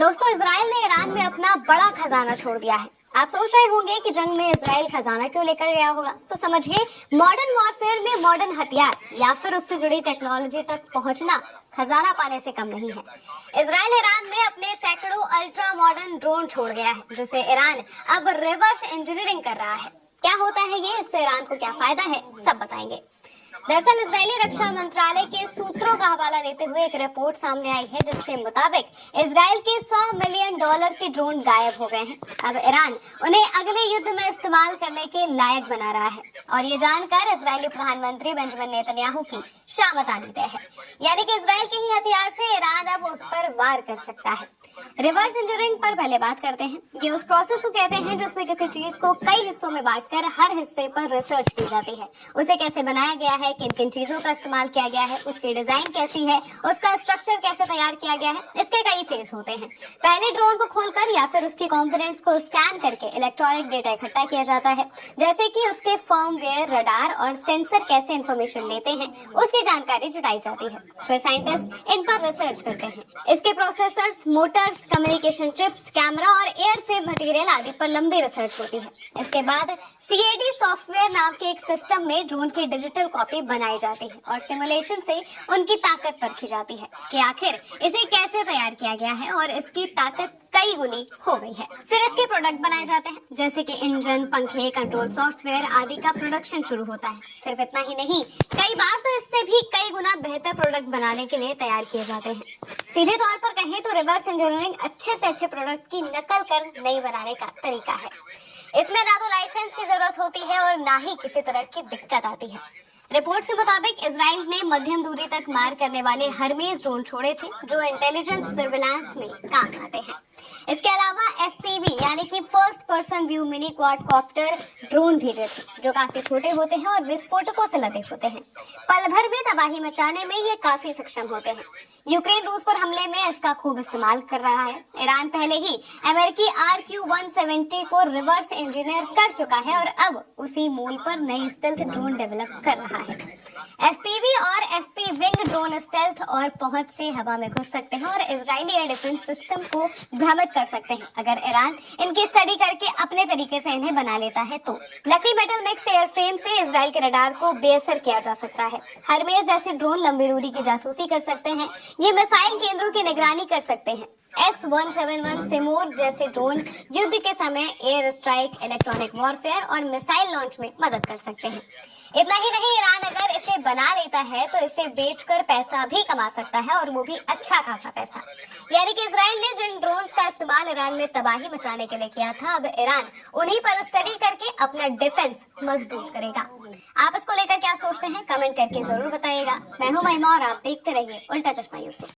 दोस्तों, इजराइल ने ईरान में अपना बड़ा खजाना छोड़ दिया है। आप सोच रहे होंगे कि जंग में इजराइल खजाना क्यों लेकर गया होगा, तो समझिए, मॉडर्न वॉरफेयर में मॉडर्न हथियार या फिर उससे जुड़ी टेक्नोलॉजी तक पहुंचना खजाना पाने से कम नहीं है। इजराइल ईरान में अपने सैकड़ों अल्ट्रा मॉडर्न ड्रोन छोड़ गया है, जिसे ईरान अब रिवर्स इंजीनियरिंग कर रहा है। क्या होता है ये, इससे ईरान को क्या फायदा है, सब बताएंगे। दरअसल इजरायली रक्षा मंत्रालय के सूत्रों का हवाला देते हुए एक रिपोर्ट सामने आई है, जिसके मुताबिक इजराइल के $100 मिलियन के ड्रोन गायब हो गए हैं। अब ईरान उन्हें अगले युद्ध में इस्तेमाल करने के लायक बना रहा है, और ये जानकर इजरायली प्रधानमंत्री बेंजामिन नेतन्याहू की शामत आनी तय है। यानी कि इजराइल के ही हथियार से ईरान अब उस पर वार कर सकता है। रिवर्स इंजीनियरिंग पर पहले बात करते हैं। ये उस प्रोसेस को कहते हैं जिसमें किसी चीज को कई हिस्सों में बांटकर हर हिस्से पर रिसर्च की जाती है। उसे कैसे बनाया गया है, किन किन चीजों का इस्तेमाल किया गया है, उसकी डिजाइन कैसी है, उसका स्ट्रक्चर कैसे तैयार किया गया है, इसके कई फेज होते हैं। पहले ड्रोन को खोलकर या फिर उसकी कंपोनेंट्स को स्कैन करके इलेक्ट्रॉनिक डेटा इकट्ठा किया जाता है, जैसे कि उसके फर्मवेयर, रडार और सेंसर कैसे इंफॉर्मेशन लेते हैं, उसकी जानकारी जुटाई जाती है। फिर साइंटिस्ट इन पर रिसर्च करते हैं। इसके processors, Motors, communication chips, camera और एयरफ्रेम मटेरियल आदि पर लंबी रिसर्च होती है। इसके बाद CAD सॉफ्टवेयर नाम के एक सिस्टम में ड्रोन की डिजिटल कॉपी बनाई जाती है और सिमुलेशन से उनकी ताकत परखी जाती है कि आखिर इसे कैसे तैयार किया गया है और इसकी ताकत कई गुनी हो गई है। फिर इसके प्रोडक्ट बनाए जाते हैं, जैसे कि इंजन, पंखे, कंट्रोल सॉफ्टवेयर आदि का प्रोडक्शन शुरू होता है। सिर्फ इतना ही नहीं, कई बार तो इससे भी कई गुना बेहतर प्रोडक्ट बनाने के लिए तैयार किए जाते हैं। सीधे तौर पर कहें तो रिवर्स इंजीनियरिंग अच्छे से अच्छे प्रोडक्ट की नकल कर नई बनाने का तरीका है। इसमें ना तो लाइसेंस की जरूरत होती है और ना ही किसी तरह की दिक्कत आती है। रिपोर्ट्स के मुताबिक इजराइल ने मध्यम दूरी तक मार करने वाले हरमेस ड्रोन छोड़े थे, जो इंटेलिजेंस सर्विलांस में काम आते हैं। इसके अलावा FPV यानी कि first person view mini quadcopter drone भेजे थे, जो काफी छोटे होते हैं और विस्फोटकों से लदे होते हैं। पल भर में तबाही मचाने में ये काफी सक्षम होते हैं। यूक्रेन रूस पर हमले में इसका खूब इस्तेमाल कर रहा है। ईरान पहले ही अमेरिकी RQ-170 को रिवर्स इंजीनियर कर चुका है और अब उसी मूल पर नई स्टेल्थ ड्रोन डेवलप कर रहा है। FPV और FP विंग ड्रोन स्टेल्थ और पहुंच से हवा में घुस सकते हैं और इजरायली एयर डिफेंस सिस्टम को भ्रमित कर सकते हैं, अगर ईरान इनकी स्टडी करके अपने तरीके से इन्हें बना लेता है तो। लकी मेटल मिक्स एयरफ्रेम से इजराइल के रडार को बेअसर किया जा सकता है। हरमेस जैसे ड्रोन लंबी दूरी की जासूसी कर सकते हैं। ये मिसाइल केंद्रों की निगरानी कर सकते हैं। S-171 सिमोर जैसे ड्रोन युद्ध के समय एयर स्ट्राइक, इलेक्ट्रॉनिक वॉरफेयर और मिसाइल लॉन्च में मदद कर सकते हैं। इतना ही नहीं, ईरान अगर इसे बना लेता है तो इसे बेचकर पैसा भी कमा सकता है, और वो भी अच्छा खासा पैसा। यानी कि इजराइल ने जिन ड्रोन्स का इस्तेमाल ईरान में तबाही मचाने के लिए किया था, अब ईरान उन्हीं पर स्टडी करके अपना डिफेंस मजबूत करेगा। आप इसको लेकर क्या सोचते हैं, कमेंट करके जरूर बताइएगा। मैं हूं महिमा और आप देखते रहिए उल्टा चश्मा न्यूज़।